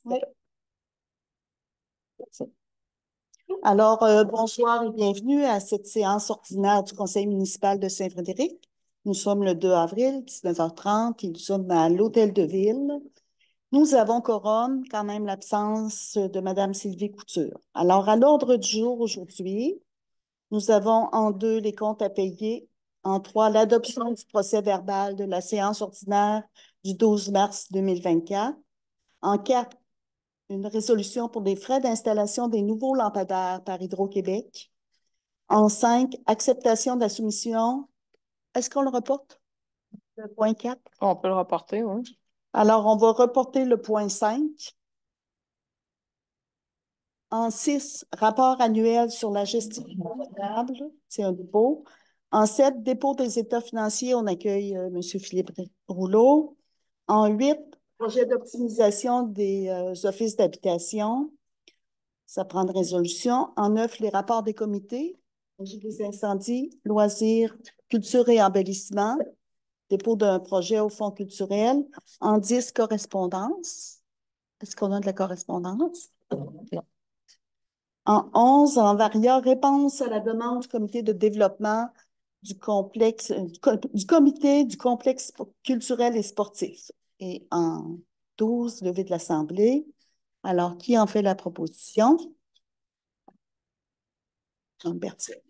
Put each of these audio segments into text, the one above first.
Oui. Alors, bonsoir et bienvenue à cette séance ordinaire du Conseil municipal de Saint-Frédéric. Nous sommes le 2 avril, 19h30, et nous sommes à l'Hôtel de Ville. Nous avons quorum, quand même l'absence de Mme Sylvie Couture. Alors, à l'ordre du jour aujourd'hui, nous avons en 2 les comptes à payer, en 3 l'adoption du procès-verbal de la séance ordinaire du 12 mars 2024, en 4 une résolution pour des frais d'installation des nouveaux lampadaires par Hydro-Québec. En 5, acceptation de la soumission. Est-ce qu'on le reporte? Le point 4. On peut le reporter, oui. Alors, on va reporter le point 5. En 6, rapport annuel sur la gestion comptable. C'est un dépôt. En 7, dépôt des états financiers. On accueille M. Philippe Rouleau. En 8, projet d'optimisation des offices d'habitation. Ça prend une résolution. En 9, les rapports des comités. J'ai des incendies, loisirs, culture et embellissement, dépôt d'un projet au fonds culturel. En 10, correspondance. Est-ce qu'on a de la correspondance? Non. En 11, en varia, réponse à la demande du comité de développement du complexe, du comité du complexe culturel et sportif. Et en 12, levée de l'Assemblée. Alors, qui en fait la proposition? Jean Berthier.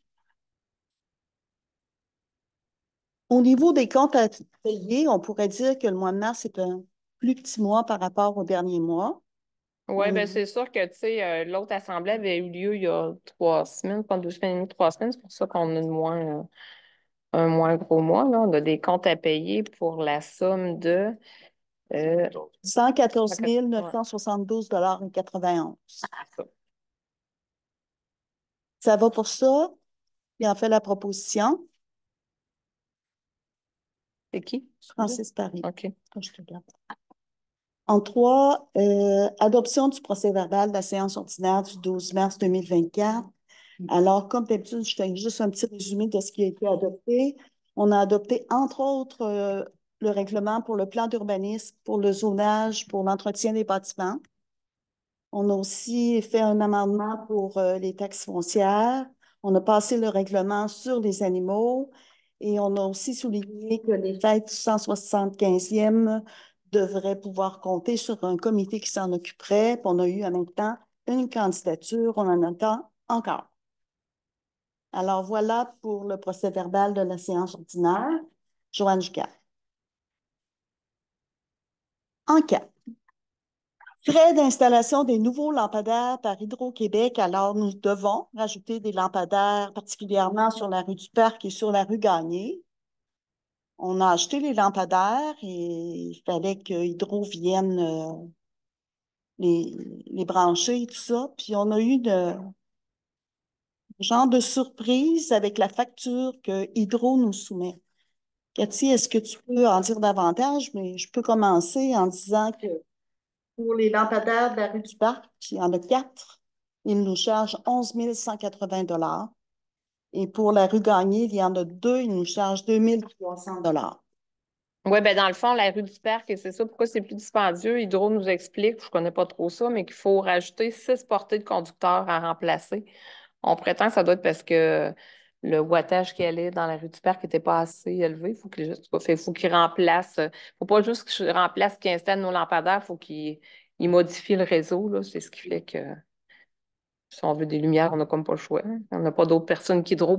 Au niveau des comptes à payer, on pourrait dire que le mois de mars est un plus petit mois par rapport au dernier mois. Oui, ben c'est sûr que, tu sais, l'autre assemblée avait eu lieu il y a 3 semaines, pas 2 semaines et demie, 3 semaines. C'est pour ça qu'on a un moins gros mois, là. On a des comptes à payer pour la somme de... euh, 114 ouais, 972,91 $. ça. Ça va pour ça? Il en fait la proposition. C'est qui? Francis Paris. OK. Je te regarde. En 3, adoption du procès-verbal de la séance ordinaire du 12 mars 2024. Alors, comme d'habitude, je fais juste un petit résumé de ce qui a été adopté. On a adopté, entre autres, le règlement pour le plan d'urbanisme, pour le zonage, pour l'entretien des bâtiments. On a aussi fait un amendement pour les taxes foncières. On a passé le règlement sur les animaux et on a aussi souligné que les fêtes du 175e devraient pouvoir compter sur un comité qui s'en occuperait. Puis on a eu en même temps une candidature, on en attend encore. Alors voilà pour le procès-verbal de la séance ordinaire. Joanne Jucard. En 4. Frais d'installation des nouveaux lampadaires par Hydro-Québec. Alors, nous devons rajouter des lampadaires, particulièrement sur la rue du Parc et sur la rue Gagné. On a acheté les lampadaires et il fallait que Hydro vienne les, les brancher et tout ça. Puis, on a eu de genre de surprise avec la facture que Hydro nous soumet. Cathy, est-ce que tu peux en dire davantage? Mais je peux commencer en disant que pour les lampadaires de la rue du Parc, il y en a 4. Ils nous chargent 11 180 $. Et pour la rue Gagné, il y en a 2. Ils nous chargent 2 300 $. Oui, ben dans le fond, la rue du Parc, et c'est ça pourquoi c'est plus dispendieux. Hydro nous explique, je connais pas trop ça, mais qu'il faut rajouter 6 portées de conducteurs à remplacer. On prétend que ça doit être parce que le wattage qui allait dans la rue du Parc n'était pas assez élevé. Il faut qu'il remplace. Faut pas juste qu'il remplace, qu'il installe nos lampadaires, il faut qu'il modifie le réseau, là. C'est ce qui fait que si on veut des lumières, on n'a comme pas le choix, hein. On n'a pas d'autres personnes qu'Hydro.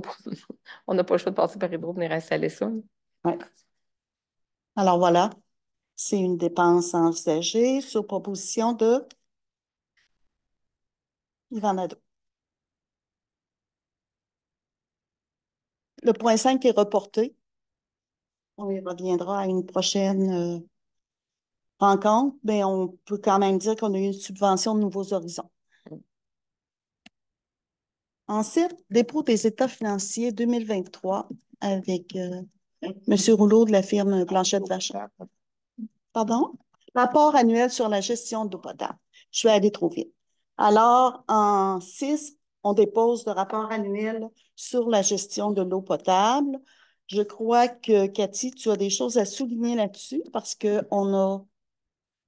On n'a pas le choix de passer par Hydro pour venir installer ça. Ouais. Alors voilà, c'est une dépense envisagée sur proposition de Yvan Nadeau. Le point 5 est reporté. On y reviendra à une prochaine rencontre, mais on peut quand même dire qu'on a eu une subvention de Nouveaux Horizons. Ensuite, dépôt des états financiers 2023 avec M. Rouleau de la firme Blanchette Vachard. Pardon? Rapport annuel sur la gestion d'eau potable. Je vais aller trop vite. Alors, en 6, on dépose le rapport annuel sur la gestion de l'eau potable. Je crois que, Cathy, tu as des choses à souligner là-dessus parce qu'on a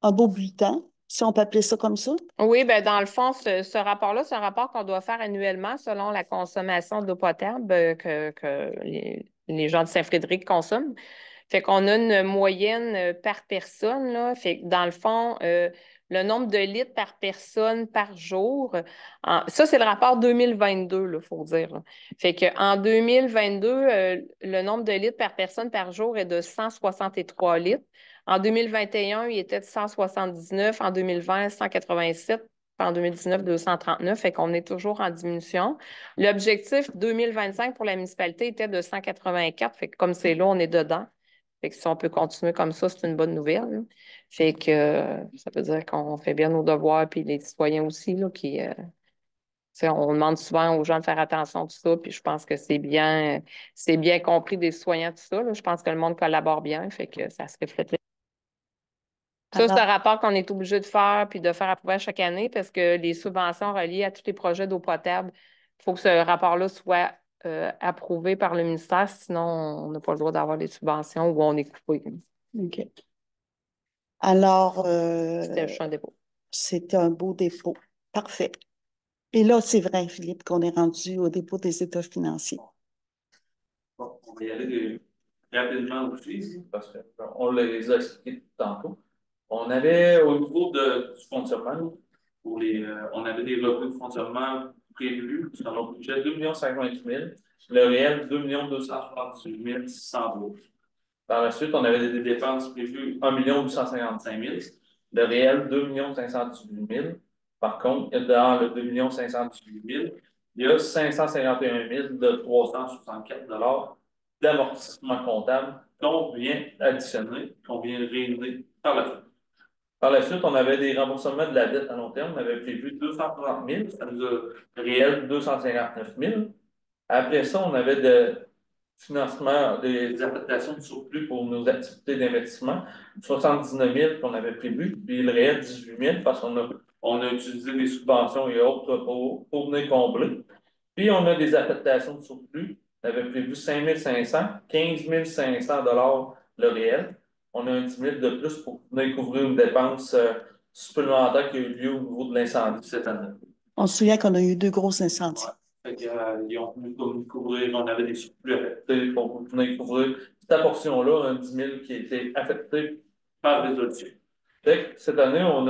un beau bulletin. Si on peut appeler ça comme ça? Oui, ben dans le fond, ce rapport-là, c'est un rapport qu'on doit faire annuellement selon la consommation d'eau potable que les gens de Saint-Frédéric consomment. Fait qu'on a une moyenne par personne, là. Fait que dans le fond, le nombre de litres par personne par jour, ça, c'est le rapport 2022, il faut dire, là. Fait qu'en 2022, le nombre de litres par personne par jour est de 163 litres. En 2021, il était de 179. En 2020, 187. En 2019, 239. Fait qu'on est toujours en diminution. L'objectif 2025 pour la municipalité était de 184. Fait que comme c'est là, on est dedans. Fait que si on peut continuer comme ça, c'est une bonne nouvelle, là. Fait que ça veut dire qu'on fait bien nos devoirs, puis les citoyens aussi, là, qui, tu sais, on demande souvent aux gens de faire attention à tout ça, puis je pense que c'est bien compris des citoyens, tout ça, là. Je pense que le monde collabore bien, fait que ça se reflète. Ça, c'est un Alors, rapport qu'on est obligé de faire puis de faire approuver à chaque année parce que les subventions reliées à tous les projets d'eau potable, il faut que ce rapport-là soit approuvé par le ministère, sinon on n'a pas le droit d'avoir des subventions ou on est coupé. OK. Alors, C'était juste un dépôt. c'est un beau dépôt. Parfait. Et là, c'est vrai, Philippe, qu'on est rendu au dépôt des états financiers. Bon, on va y aller rapidement aussi, parce qu'on les a expliqués tantôt. On avait au niveau du fonctionnement, on avait des revenus de fonctionnement prévus dans notre budget 2,58 millions. Le réel, 2,278 600 €. Par la suite, on avait des dépenses prévues 1,855 million. Le réel, 2,518 millions. Par contre, dans le 2,518 millions, il y a 551 000 de 364 $ d'amortissement comptable qu'on vient additionner, qu'on vient réunir par la suite. Par la suite, on avait des remboursements de la dette à long terme. On avait prévu 230 000, ça nous a réel 259 000. Après ça, on avait de financement des affectations de surplus pour nos activités d'investissement, 79 000 qu'on avait prévu, puis le réel 18 000 parce qu'on a utilisé des subventions et autres pour venir combler. Puis on a des affectations de surplus. On avait prévu 5 500, 15 500 $ le réel. On a un 10 000 de plus pour venir couvrir une dépense supplémentaire qui a eu lieu au niveau de l'incendie cette année. On se souvient qu'on a eu deux gros incendies. Ouais. Ils ont pu couvrir, on avait des surplus affectés pour venir couvrir cette portion-là, un 10 000 qui a été affecté par résolution. Cette année, on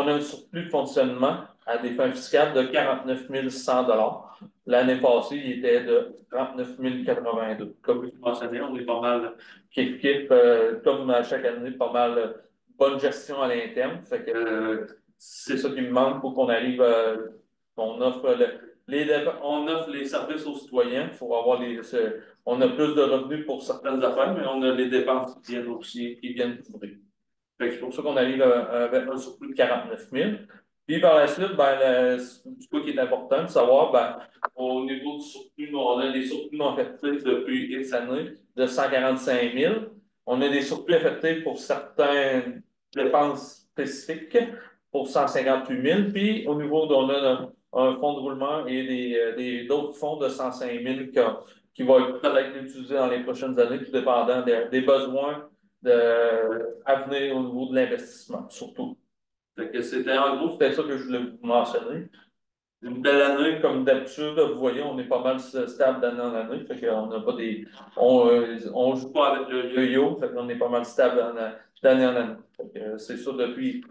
a un surplus de fonctionnement à des fins fiscales de 49 100 $. L'année passée, il était de 39 082. Comme je mentionnais, on est pas mal, comme à chaque année, pas mal bonne gestion à l'interne. Fait que c'est ça qui me manque pour qu'on arrive on offre on offre les services aux citoyens pour avoir on a plus de revenus pour certaines affaires, mais on a les dépenses qui viennent aussi, qui viennent couvrir. C'est pour ça qu'on arrive avec un surplus de 49 000. Puis par la suite, ce qui est important de savoir, au niveau du surplus, on a des surplus non affectés depuis X années de 145 000. On a des surplus affectés pour certaines dépenses spécifiques pour 158 000. Puis au niveau, on a un fonds de roulement et d'autres fonds de 105 000 qui vont être peut-être utilisés dans les prochaines années, tout dépendant des besoins à venir au niveau de l'investissement, surtout. En gros, c'était ça que je voulais vous mentionner. Une belle année, comme d'habitude, vous voyez, on est pas mal stable d'année en année. Fait qu'on n'a pas des. On joue pas avec le yo-yo, fait qu'on est pas mal stable d'année en année. C'est ça depuis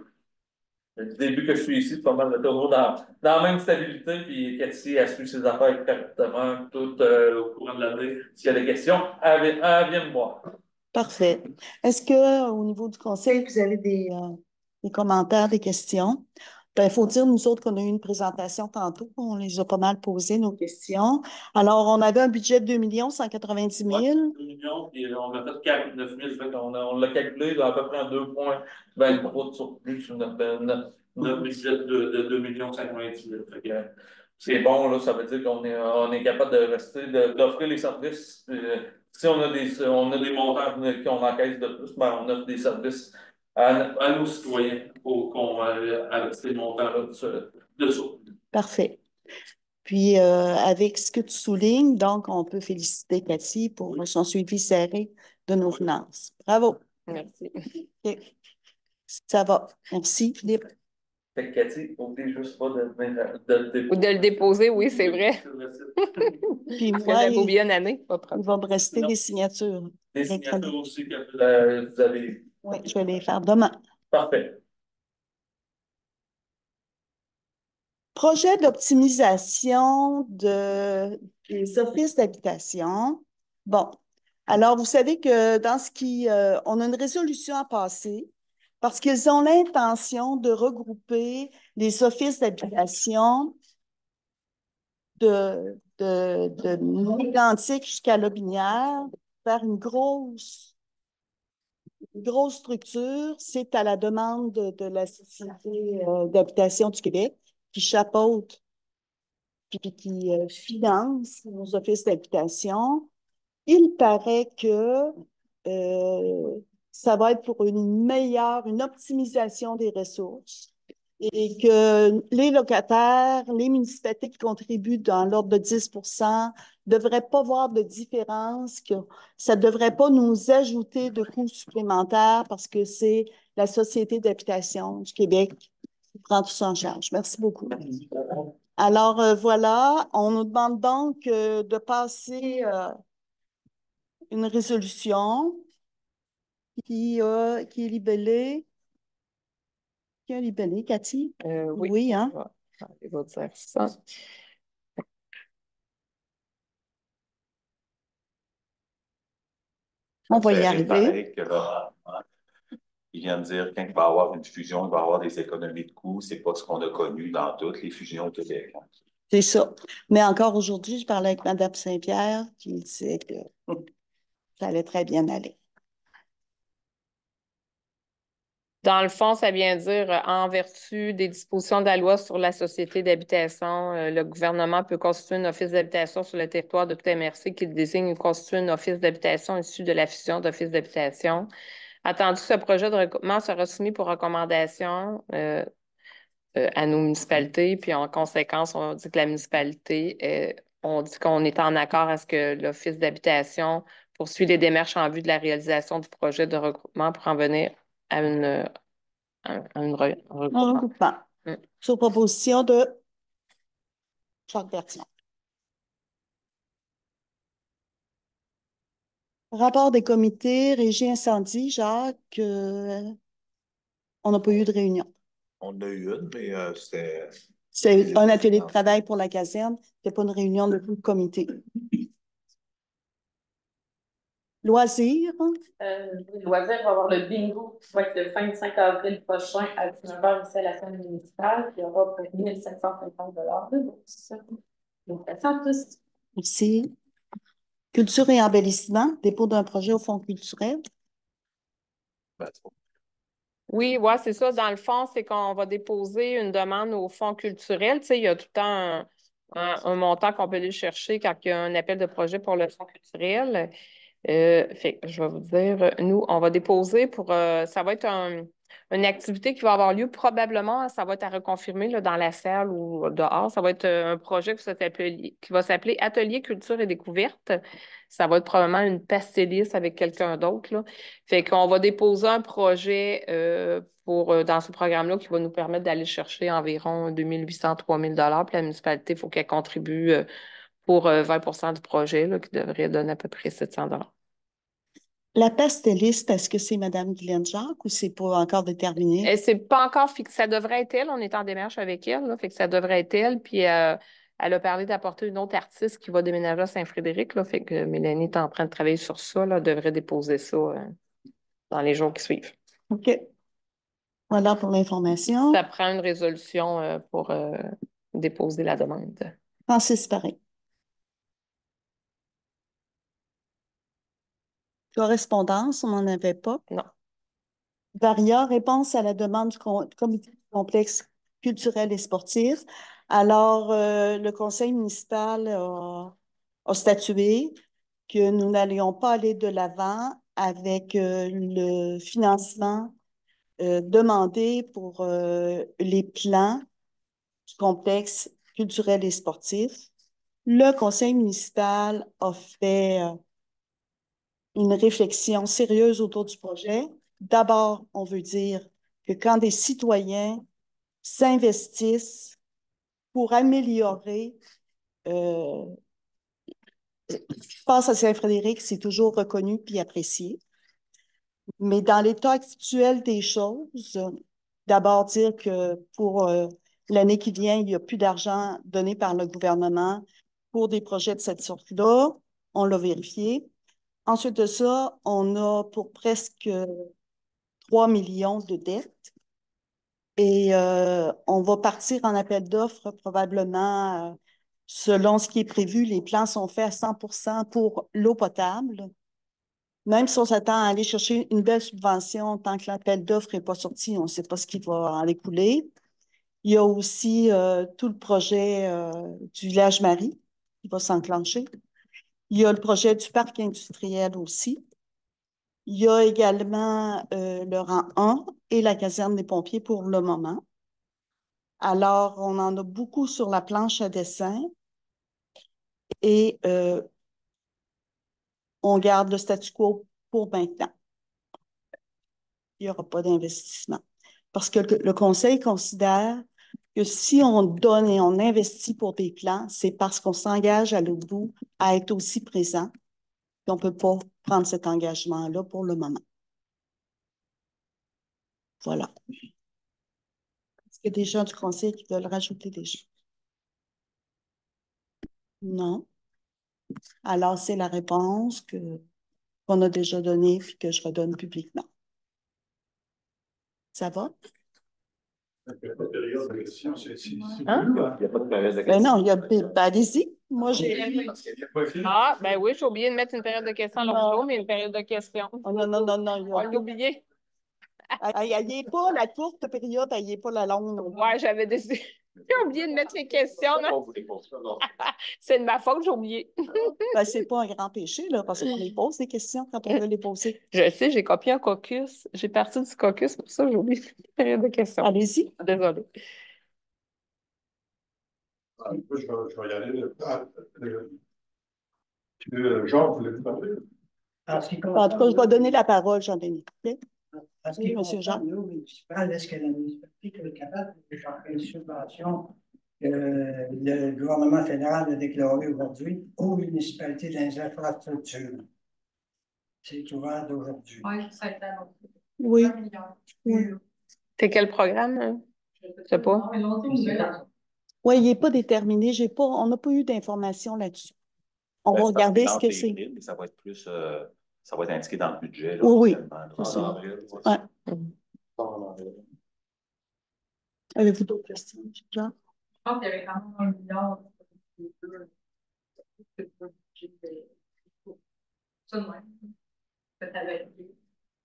le début que je suis ici, c'est pas mal de toujours dans la même stabilité. Puis Cathy a suivi ses affaires correctement tout au courant de l'année. S'il y a des questions, elle vient me voir. Parfait. Est-ce que au niveau du conseil, vous avez des commentaires, des questions? Il faut dire, nous autres, qu'on a eu une présentation tantôt, on les a pas mal posées, nos questions. Alors, on avait un budget de 2 190 000. Ouais, 2 millions, puis on a fait 49 000, fait on l'a calculé à peu près en 2,23 de surplus sur notre budget de 2 050 000. Fait que, c'est bon, là, ça veut dire qu'on est capable de rester, d'offrir les services. Si on a des montants qu'on encaisse de plus, on offre des services à nos citoyens avec ces montants-là de surplus. Parfait. Puis, avec ce que tu soulignes, donc, on peut féliciter Cathy pour son suivi serré de nos finances. Bravo. Merci. OK. Ça va. Merci, Philippe. Fait que Cathy, oublie juste pas de le déposer. Ou de le déposer, oui, c'est vrai. Sur le site. Puis Parce que moi, j'avais oublié une année. Pas de il problème. va me rester Non. les signatures. Les électroniques. signatures aussi que vous avez. Oui, je vais les faire demain. Parfait. Projet d'optimisation des offices d'habitation. Bon, alors vous savez que on a une résolution à passer parce qu'ils ont l'intention de regrouper les offices d'habitation de Mégantic jusqu'à Lobinière, faire une grosse structure. C'est à la demande de la Société d'habitation du Québec qui chapeaute puis qui finance nos offices d'habitation. Il paraît que ça va être pour une optimisation des ressources et que les locataires, les municipalités qui contribuent dans l'ordre de 10 ne devraient pas voir de différence, que ça ne devrait pas nous ajouter de coûts supplémentaires parce que c'est la Société d'habitation du Québec qui prend tout ça en charge. Merci beaucoup. Alors, voilà, on nous demande donc de passer une résolution qui est libellée. Qui a libellé, Cathy? Oui. Oui, hein? Il va dire ça. On va y C'est arriver. pareil que là, il vient de dire quand il va y avoir une fusion, il va y avoir des économies de coûts. C'est pas ce qu'on a connu dans toutes les fusions au Québec. Hein. C'est ça. Mais encore aujourd'hui, je parlais avec Mme Saint-Pierre qui me disait que ça allait très bien aller. Dans le fond, ça vient dire, en vertu des dispositions de la loi sur la société d'habitation, le gouvernement peut constituer un office d'habitation sur le territoire de toute MRC qui désigne ou constitue un office d'habitation issu de la fusion d'offices d'habitation. Attendu que ce projet de regroupement sera soumis pour recommandation à nos municipalités, puis en conséquence, on dit que la municipalité, on dit qu'on est en accord à ce que l'office d'habitation poursuit les démarches en vue de la réalisation du projet de regroupement pour en venir à un Un regroupement. regroupement. Sur proposition de Jacques Bertillon. Rapport des comités, régie incendie, Jacques, on n'a pas eu de réunion. On a eu une, mais c'était. C'est un atelier de travail pour la caserne, c'était pas une réunion de tout le comité. Loisirs, Le loisir va avoir le bingo qui va être le 25 avril prochain à 19h ici à la scène municipale. Il y aura près de 1750 de bourse. Donc, merci à tous. merci. Culture et embellissement, dépôt d'un projet au Fonds culturel. Ben, Oui, ouais, c'est ça. Dans le fond, c'est qu'on va déposer une demande au Fonds culturel. Tu sais, il y a tout le temps un montant qu'on peut aller chercher quand il y a un appel de projet pour le Fonds culturel. Fait que je vais vous dire, nous, on va déposer ça va être une activité qui va avoir lieu probablement, ça va être à reconfirmer là, dans la salle ou dehors. Ça va être un projet qui va s'appeler Atelier Culture et Découverte. Ça va être probablement une pastelliste avec quelqu'un d'autre, là. Fait qu'on va déposer un projet dans ce programme-là qui va nous permettre d'aller chercher environ 2800, 3000 $. Puis la municipalité, il faut qu'elle contribue pour 20 du projet, là, qui devrait donner à peu près 700 $. La pastelliste, est-ce que c'est Mme Guylaine Jacques ou c'est pas encore déterminé? Et c'est pas encore fixé. Ça devrait être elle. On est en démarche avec elle, là, fait que ça devrait être elle. Puis elle a parlé d'apporter une autre artiste qui va déménager à Saint-Frédéric, là, fait que Mélanie est en train de travailler sur ça, là, devrait déposer ça dans les jours qui suivent. OK. Voilà pour l'information. Ça prend une résolution pour déposer la demande. Francis Paré. Correspondance, on n'en avait pas. Non. Varia, réponse à la demande du comité du complexe culturel et sportif. Alors, le conseil municipal a statué que nous n'allions pas aller de l'avant avec le financement demandé pour les plans du complexe culturel et sportif. Le conseil municipal a fait une réflexion sérieuse autour du projet. D'abord, on veut dire que quand des citoyens s'investissent pour améliorer ce qui se passe à Saint-Frédéric, c'est toujours reconnu puis apprécié. Mais dans l'état actuel des choses, d'abord dire que pour l'année qui vient, il n'y a plus d'argent donné par le gouvernement pour des projets de cette sorte-là. On l'a vérifié. Ensuite de ça, on a pour presque 3 millions de dettes. Et on va partir en appel d'offres probablement selon ce qui est prévu. Les plans sont faits à 100% pour l'eau potable. Même si on s'attend à aller chercher une belle subvention, tant que l'appel d'offres n'est pas sorti, on ne sait pas ce qui va en découler. Il y a aussi tout le projet du village Marie qui va s'enclencher. Il y a le projet du parc industriel aussi. Il y a également le rang 1 et la caserne des pompiers pour le moment. Alors, on en a beaucoup sur la planche à dessin et on garde le statu quo pour maintenant. Il n'y aura pas d'investissement. Parce que le conseil considère que si on donne et on investit pour des plans, c'est parce qu'on s'engage à l'autre bout à être aussi présent. Et on ne peut pas prendre cet engagement-là pour le moment. Voilà. Est-ce qu'il y a des gens du conseil qui veulent rajouter des choses? Non. Alors, c'est la réponse qu'on a déjà donnée et que je redonne publiquement. Ça va? Il n'y a pas de période de questions, c'est Hein? Il n'y a pas de période de Ben questions. non, allez-y. Moi, j'ai. Ah, ben oui, j'ai oublié de mettre une période de questions l'autre jour, mais une période de questions. Oh, non, non, non, non. On l'a oublié. Elle n'y est pas la courte période, elle n'y est pas la longue. Ouais, j'avais décidé. J'ai oublié de mettre les questions. Là. C'est de ma faute, j'ai oublié. Ben, c'est pas un grand péché, là, parce qu'on les pose des questions quand on veut les poser. Je sais, j'ai copié un caucus. J'ai parti du caucus, pour ça, j'ai oublié la période de questions. Allez-y. Désolée. Je vais y aller. Jean, voulez-vous parler? En tout cas, je vais donner la parole, Jean-Denis. OK? En ce Oui, qui monsieur Jean. concerne l'eau municipale, est-ce que la municipalité est capable de changer une subvention que le gouvernement fédéral a déclarée aujourd'hui aux municipalités dans les infrastructures? C'est ouvert d'aujourd'hui. Oui, ça a été annoncé. Oui. 1 milliard. Oui. C'est quel programme? Hein? Je sais pas. Non, mais l'autre, on verra. Oui, il n'est pas déterminé. On n'a pas eu d'informations là-dessus. On va regarder ce que c'est. Ça va être plus, ça va être indiqué dans le budget. Là, Oui, oui. officiellement, C'est ça. là. Ouais. Avez-vous d'autres questions, Jean? Je pense qu'il y avait quand même 1 milliard. Ça, de même. Peut-être avec lui.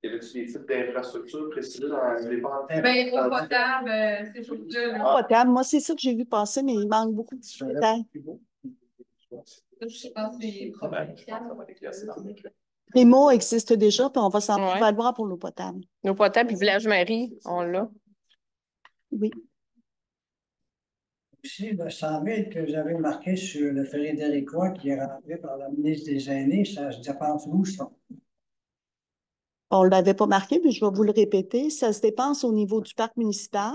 Y avait-tu des types d'infrastructures précisées dans les dépenses? Ben, eau potable, ces choses-là. Pas potable. Moi, c'est ça que j'ai vu passer, mais il manque beaucoup de détails. Je sais pas si c'est Ben, je pense que ça va être éclairci dans le budget. Les mots existent déjà, puis on va s'en Ouais. valoir pour l'eau potable. L'eau potable, puis Village Marie, on l'a. Oui. Aussi, le 100 000 que vous avez marqué sur le ferry d'Éricois qui est rentré par la ministre des Aînés, ça se dépense où, ça? On ne l'avait pas marqué, mais je vais vous le répéter. Ça se dépense au niveau du parc municipal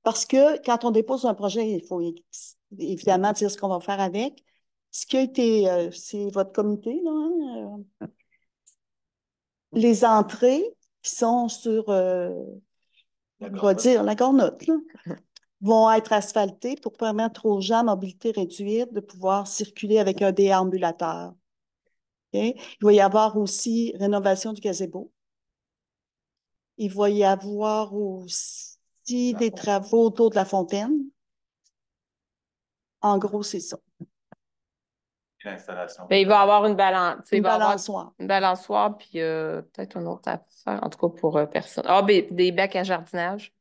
parce que quand on dépose un projet, il faut évidemment dire ce qu'on va faire avec. Ce qui a été, c'est votre comité, là, hein, les entrées qui sont sur, on va dire, la Gornotte, là, vont être asphaltées pour permettre aux gens à mobilité réduite de pouvoir circuler avec un déambulateur. Okay? Il va y avoir aussi rénovation du gazebo. Il va y avoir aussi des travaux autour de la fontaine. En gros, c'est ça. L'installation. Ben, il va y avoir une balance. Une balançoire. Une balançoire, puis peut-être une autre affaire, en tout cas pour personne. Ah, ben, des bacs à jardinage.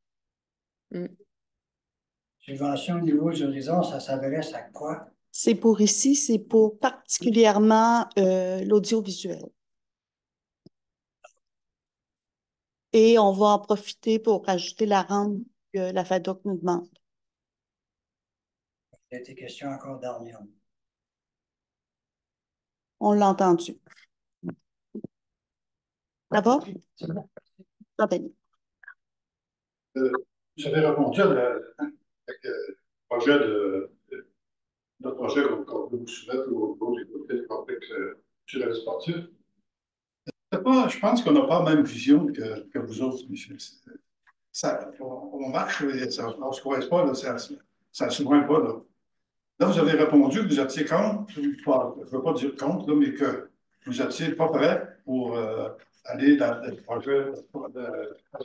Subvention au niveau des horizons, ça s'adresse à quoi? C'est pour ici, c'est pour particulièrement l'audiovisuel. Et on va en profiter pour rajouter la rente que la FADOC nous demande. Il y a des questions encore dernières. On l'a entendu. Ça va? Jean-Denis. Vous avez répondu à projet notre projet qu'on veut vous soumettre au niveau des complexes culturels et sportifs. Je pense qu'on n'a pas la même vision que vous autres, Michel. On marche, on ne se croise pas, là, ça ne se joint pas. Là. Là, vous avez répondu que vous étiez contre, je ne veux pas dire contre, là, mais que vous n'étiez pas prêt pour aller dans ce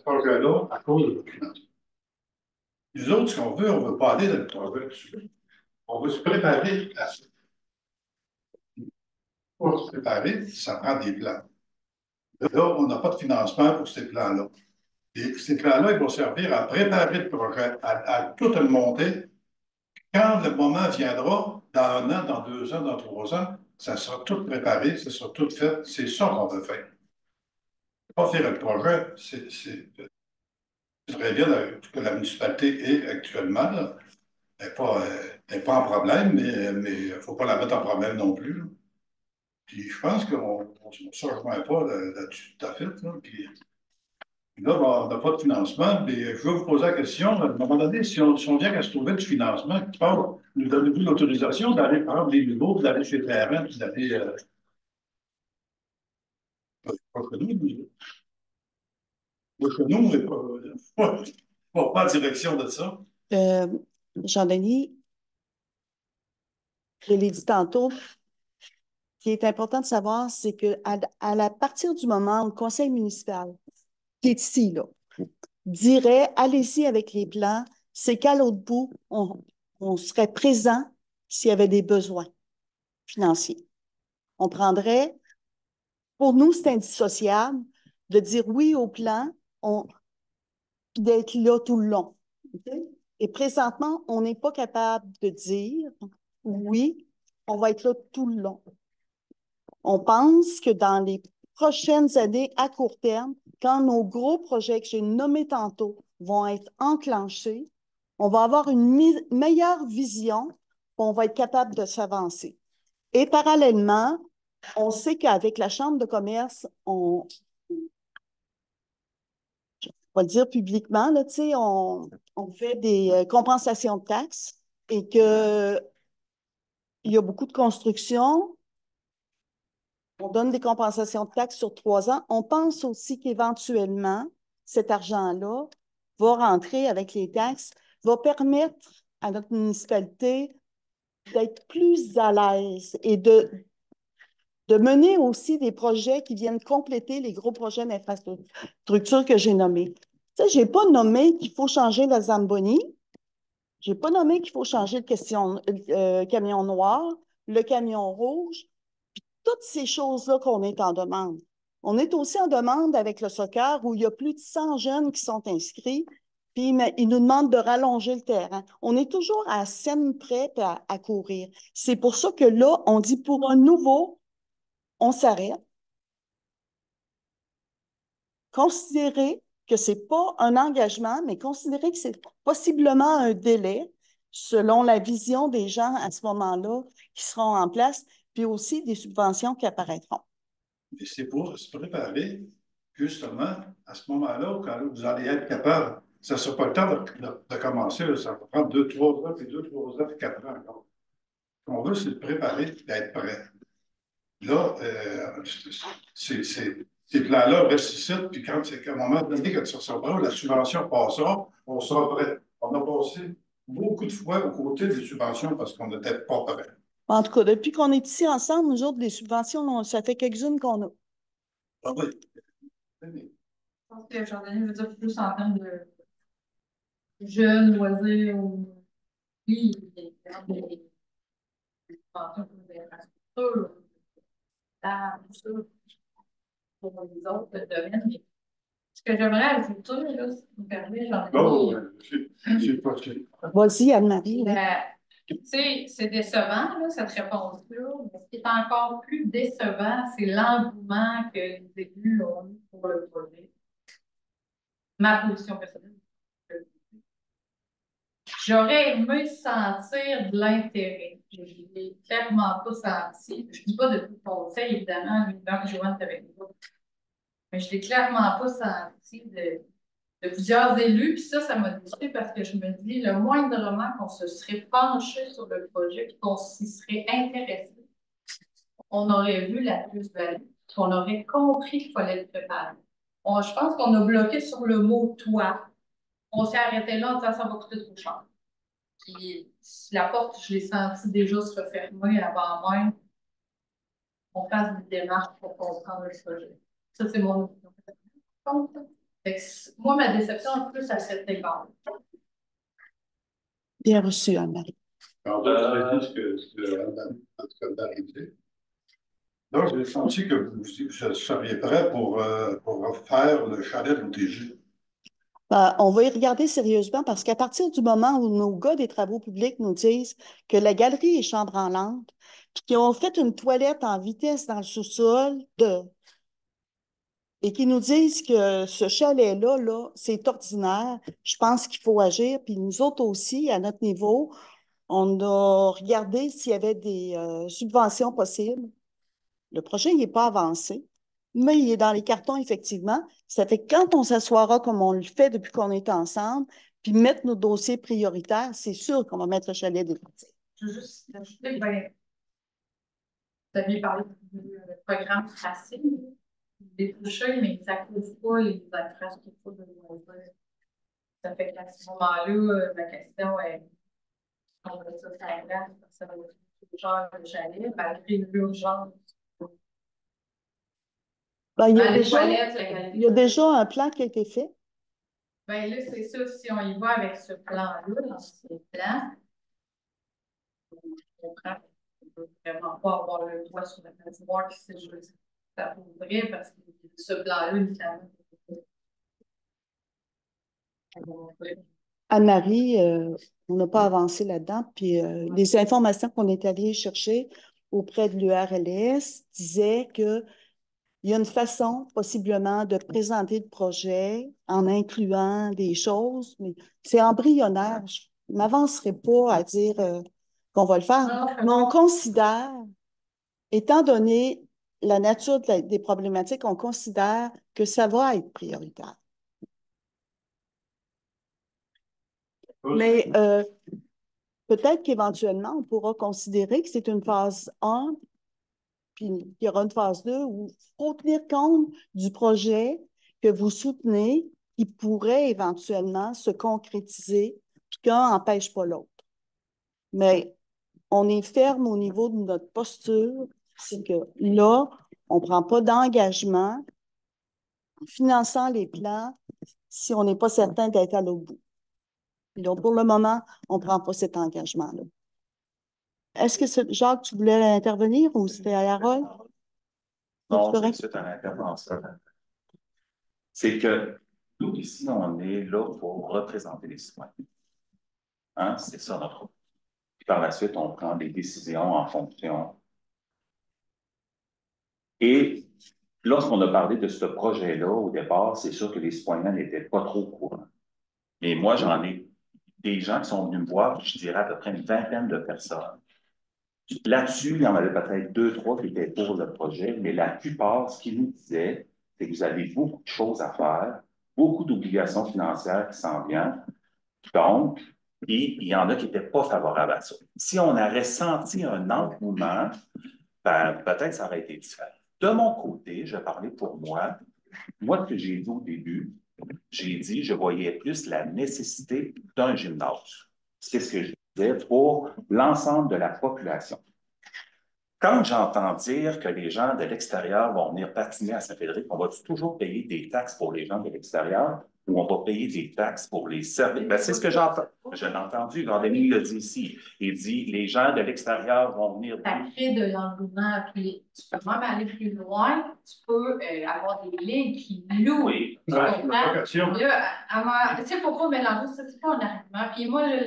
projet-là à cause de votre financement. Nous autres, ce qu'on veut, on ne veut pas aller dans le projet. On veut se préparer à ça. Pour se préparer, ça prend des plans. Là, on n'a pas de financement pour ces plans-là. Et ces plans-là, ils vont servir à préparer le projet, à tout le monter. Quand le moment viendra, dans 1 an, dans 2 ans, dans 3 ans, ça sera tout préparé, ça sera tout fait. C'est ça qu'on veut faire. Pas faire le projet, c'est très bien que la municipalité est actuellement. Là. Elle n'est pas en problème, mais il ne faut pas la mettre en problème non plus. Là. Puis je pense qu'on ne se rejoint pas là-dessus tout à fait. Là. Puis là, on n'a pas de financement, mais je veux vous poser la question, à un moment donné, si on vient à se trouver du financement, nous donnez-vous l'autorisation d'aller prendre les niveaux, d'aller chez Terrain, puis d'aller. Pas que nous, on n'est pas en direction de ça. Jean-Denis, je l'ai dit tantôt, ce qui est important de savoir, c'est qu'à partir du moment où le conseil municipal, qui est ici, là, dirait, allez-y avec les plans, c'est qu'à l'autre bout, on serait présent s'il y avait des besoins financiers. On prendrait, pour nous, c'est indissociable de dire oui au plan, puis d'être là tout le long. Okay? Et présentement, on n'est pas capable de dire oui, on va être là tout le long. On pense que dans les prochaines années, à court terme, quand nos gros projets que j'ai nommés tantôt vont être enclenchés, on va avoir une meilleure vision, on va être capable de s'avancer. Et parallèlement, on sait qu'avec la Chambre de commerce, je vais le dire publiquement, là, on fait des compensations de taxes et qu'il y a beaucoup de construction. On donne des compensations de taxes sur 3 ans. On pense aussi qu'éventuellement, cet argent-là va rentrer avec les taxes, va permettre à notre municipalité d'être plus à l'aise et de mener aussi des projets qui viennent compléter les gros projets d'infrastructure que j'ai nommés. Tu sais, je n'ai pas nommé qu'il faut changer la Zamboni. Je n'ai pas nommé qu'il faut changer le camion noir, le camion rouge. Toutes ces choses-là qu'on est en demande. On est aussi en demande avec le soccer où il y a plus de 100 jeunes qui sont inscrits, puis ils nous demandent de rallonger le terrain. On est toujours à scène prête à courir. C'est pour ça que là, on dit pour un nouveau, on s'arrête. Considérer que ce n'est pas un engagement, mais considérer que c'est possiblement un délai selon la vision des gens à ce moment-là qui seront en place, puis aussi des subventions qui apparaîtront. Et c'est pour se préparer, justement, à ce moment-là, quand vous allez être capable, ça ne sera pas le temps de commencer, là, ça va prendre 2, 3 ans, puis 2, 3 ans, puis 4 ans encore. Ce qu'on veut, c'est de préparer, d'être prêt. Là, ces plans-là restent ici, puis quand c'est qu'à un moment donné, quand ça sera la subvention passera, on sera prêt. On a passé beaucoup de fois aux côtés des subventions parce qu'on n'était pas prêt. En tout cas, depuis qu'on est ici ensemble, nous autres, les subventions, ça fait quelques-unes qu'on a. Ah oui. Je pense que Jean-Denis veut dire plus en termes de jeunes, loisirs, ou oui, des subventions pour des infrastructures, tout ça, pour les autres domaines. Mais ce que j'aimerais ajouter, là, si vous me permettez, J'ai pas. Vas-y, Anne-Marie. Tu sais, c'est décevant, là, cette réponse-là. Mais ce qui est encore plus décevant, c'est l'engouement que les élus ont eu pour le projet. Ma position personnelle. J'aurais aimé sentir de l'intérêt. Je ne l'ai clairement pas senti. Je ne dis pas de tout conseil, évidemment, évidemment que Joanne est avec nous. Mais je ne l'ai clairement pas senti de plusieurs élus, puis ça m'a déçue parce que je me dis, le moindrement qu'on se serait penché sur le projet, puis qu'on s'y serait intéressé, on aurait vu la plus-value, puis on aurait compris qu'il fallait le préparer. Je pense qu'on a bloqué sur le mot « toi ». On s'est arrêté là en disant « ça va coûter trop cher ». Puis la porte, je l'ai senti déjà se refermer avant même qu'on fasse des démarches pour comprendre le projet. Ça, c'est mon opinion. Moi, ma déception, en plus, à cet égard. Bien reçu, Anne-Marie. Alors, vous avez dit ce que d'arriver. Donc, j'ai senti que vous seriez prêt pour refaire le chalet de l'OTJ. On va y regarder sérieusement parce qu'à partir du moment où nos gars des travaux publics nous disent que la galerie est chambranlante, puis qu'ils ont fait une toilette en vitesse dans le sous-sol et qu'ils nous disent que ce chalet-là, là, c'est ordinaire, je pense qu'il faut agir. Puis nous autres aussi, à notre niveau, on a regardé s'il y avait des subventions possibles. Le projet, il n'est pas avancé, mais il est dans les cartons, effectivement. Ça fait que quand on s'assoira comme on le fait depuis qu'on est ensemble, puis mettre nos dossiers prioritaires, c'est sûr qu'on va mettre le chalet des quartiers. Je veux juste ajouter, vous aviez parlé du programme tracé, des touchés, mais ça ne couvre pas les infrastructures de loisirs. Ça fait qu'à ce moment-là, ma question est, on va ça faire là, ça va être genre de chalet, malgré l'urgence. Il y a déjà un plan qui a été fait. Ben là, c'est ça, si on y va avec ce plan-là, dans ce plan, on comprend qu'on ne peut vraiment pas avoir le doigt sur la patinoire qui c'est juste ça pourrait parce que ce plan-là, initialement. Anne-Marie, on n'a pas avancé là-dedans, puis les informations qu'on est allé chercher auprès de l'URLS disaient que il y a une façon, possiblement, de présenter le projet en incluant des choses, mais c'est embryonnaire. Je ne m'avancerai pas à dire qu'on va le faire. Mais on considère, étant donné la nature des problématiques, on considère que ça va être prioritaire. Mais peut-être qu'éventuellement, on pourra considérer que c'est une phase 1, puis il y aura une phase 2 où il faut tenir compte du projet que vous soutenez qui pourrait éventuellement se concrétiser, puis qu'un n'empêche pas l'autre. Mais on est ferme au niveau de notre posture, c'est que là, on ne prend pas d'engagement en finançant les plans si on n'est pas certain d'être à l'autre bout. Donc, pour le moment, on ne prend pas cet engagement-là. Est-ce que, Jacques, tu voulais intervenir ou c'était à Harold? Non, c'est un intervention. C'est que nous, ici, on est là pour représenter les citoyens. Hein? C'est ça notre rôle. Puis par la suite, on prend des décisions en fonction. Et lorsqu'on a parlé de ce projet-là, au départ, c'est sûr que les citoyens n'étaient pas trop au courant. Mais moi, j'en ai des gens qui sont venus me voir, je dirais à peu près une vingtaine de personnes. Là-dessus, il y en avait peut-être 2, 3 qui étaient pour le projet, mais la plupart, ce qu'ils nous disaient, c'est que vous avez beaucoup de choses à faire, beaucoup d'obligations financières qui s'en viennent. Donc, et il y en a qui n'étaient pas favorables à ça. Si on avait senti un engouement, ben, peut-être ça aurait été différent. De mon côté, je vais parler pour moi. Moi, ce que j'ai dit au début, j'ai dit je voyais plus la nécessité d'un gymnase. C'est ce que je disais pour l'ensemble de la population. Quand j'entends dire que les gens de l'extérieur vont venir patiner à Saint-Fédéric, on va toujours payer des taxes pour les gens de l'extérieur ou on va payer des taxes pour les services? Ben, c'est ce que j'entends. Je l'ai entendu, Gordémy le dit ici. Il dit les gens de l'extérieur vont venir. Ça crée de l'engouement. Puis tu peux même aller plus loin. Tu peux avoir des lignes qui louent. Oui. Tu comprends? Là, tu sais, il ne faut pas mélanger ça. C'est pas un argument. Puis moi, là,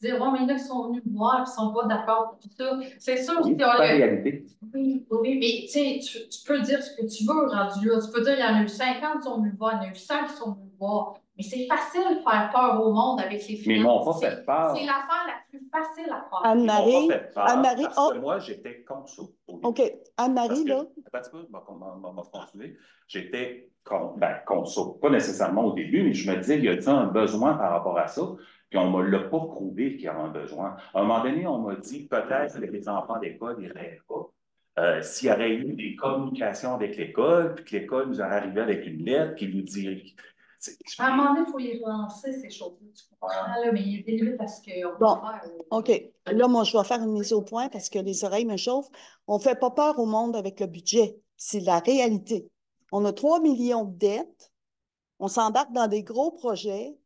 dire, oh, mais il y en a qui sont venus me voir et qui ne sont pas d'accord pour tout ça. C'est sûr Oui, que c'est la réalité. Oui, mais tu sais, tu peux dire ce que tu veux rendu là. Tu peux dire, il y en a eu 50 qui sont venus me voir, il y en a eu 100 qui sont venus me voir. Mais c'est facile de faire peur au monde avec ces finances. Mais ils m'ont pas fait peur. C'est l'affaire la plus facile à faire. Anne-Marie, Ils m'ont pas fait peur Anne-Marie, parce oh, que moi, j'étais contre ça. OK. Anne-Marie, là, Parce que, on va continuer. J'étais contre ça. Pas nécessairement au début, mais je me disais, il y a un besoin par rapport à ça? Puis on ne me l'a pas prouvé qu'il y avait un besoin. À un moment donné, on m'a dit, peut-être que les enfants d'école n'iraient pas. S'il y aurait eu des communications avec l'école, puis que l'école nous aurait arrivé avec une lettre qui nous dirait. À un moment donné, il faut les relancer, ces choses-là. Tu comprends, là, mais il y a des limites à ce qu'on bon, peut faire. OK. Là, moi, je vais faire une mise au point parce que les oreilles me chauffent. On ne fait pas peur au monde avec le budget. C'est la réalité. On a 3 millions de dettes. On s'embarque dans des gros projets.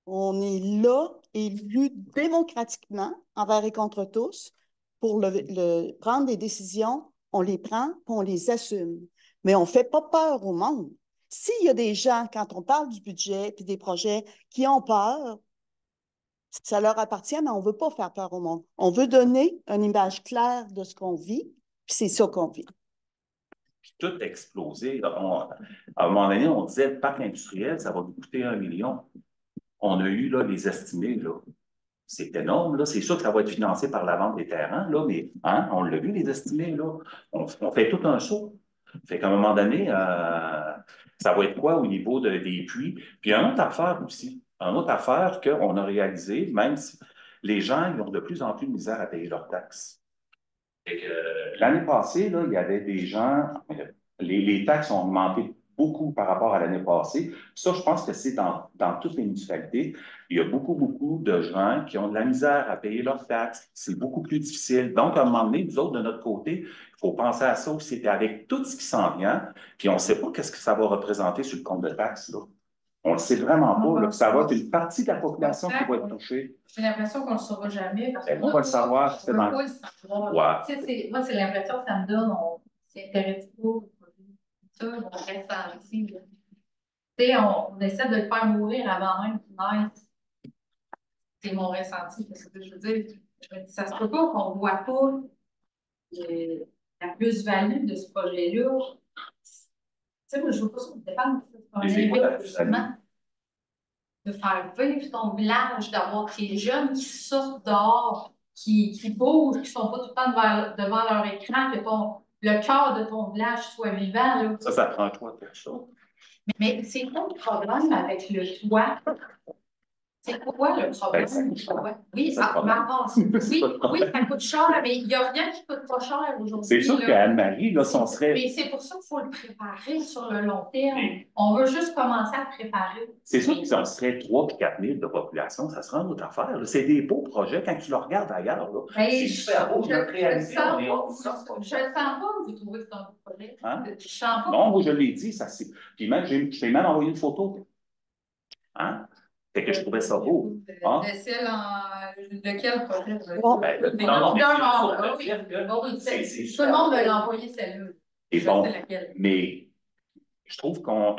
On est là, élu démocratiquement, envers et contre tous, pour prendre des décisions. On les prend, puis on les assume. Mais on ne fait pas peur au monde. S'il y a des gens, quand on parle du budget puis des projets, qui ont peur, ça leur appartient, mais on ne veut pas faire peur au monde. On veut donner une image claire de ce qu'on vit, puis c'est ça qu'on vit. Puis tout a explosé. À un moment donné, on disait, le parc industriel, ça va nous coûter 1 million. On a eu là, les estimés, là. C'est énorme, là. C'est sûr que ça va être financé par la vente des terrains, là, mais hein, on l'a vu, les estimés, là. On fait tout un saut. Fait qu'à un moment donné, ça va être quoi au niveau des puits? Puis une autre affaire aussi, une autre affaire qu'on a réalisée, même si les gens ils ont de plus en plus de misère à payer leurs taxes. L'année passée, là, il y avait des gens, les taxes ont augmenté beaucoup par rapport à l'année passée. Ça, je pense que c'est dans toutes les municipalités. Il y a beaucoup de gens qui ont de la misère à payer leurs taxes. C'est beaucoup plus difficile. Donc, à un moment donné, nous autres, de notre côté, il faut penser à ça aussi. C'était avec tout ce qui s'en vient, puis on ne sait pas qu'est-ce que ça va représenter sur le compte de taxes, là. On ne le sait vraiment pas, là, que ça va être une partie de la population qui va être touchée. J'ai l'impression qu'on ne le saura jamais. Parce que on va le savoir. On ne peut pas le savoir. Ouais. Tu sais, moi, c'est l'impression que ça me donne. On s'intéresse pas. Ça, on reste en ici. Tu sais, on essaie de le faire mourir avant même qu'il naisse. C'est mon ressenti. Parce que je veux dire, je me dis, ça se peut pas qu'on ne voit pas la plus-value de ce projet-là. Tu sais, moi, je veux pas ça dépendre d'un investissement. De faire vivre ton village, d'avoir tes jeunes qui sortent dehors, qui bougent, qui ne sont pas tout le temps devant leur écran, que le cœur de ton village soit vivant. Là. Ça prend toi quelque chose. Mais c'est quoi le problème avec le toit? C'est quoi le problème? Oui, ça coûte cher, mais il n'y a rien qui ne coûte pas cher aujourd'hui. C'est sûr qu'Anne-Marie, là, son serait. Mais c'est pour ça qu'il faut le préparer sur le long terme. On veut juste commencer à le préparer. C'est sûr que si on serait 3 ou 4 000 de population, ça serait une autre affaire. C'est des beaux projets quand tu le regardes ailleurs. C'est super beau. Je le sens pas, vous trouvez que c'est un beau projet. Hein? Je sens pas. Non, moi, je l'ai dit. Puis même, je t'ai même envoyé une photo. Hein? Fait que je trouvais ça beau. De quel projet? Tout le monde veut l'envoyer celle-là. Et bon, mais je trouve qu'on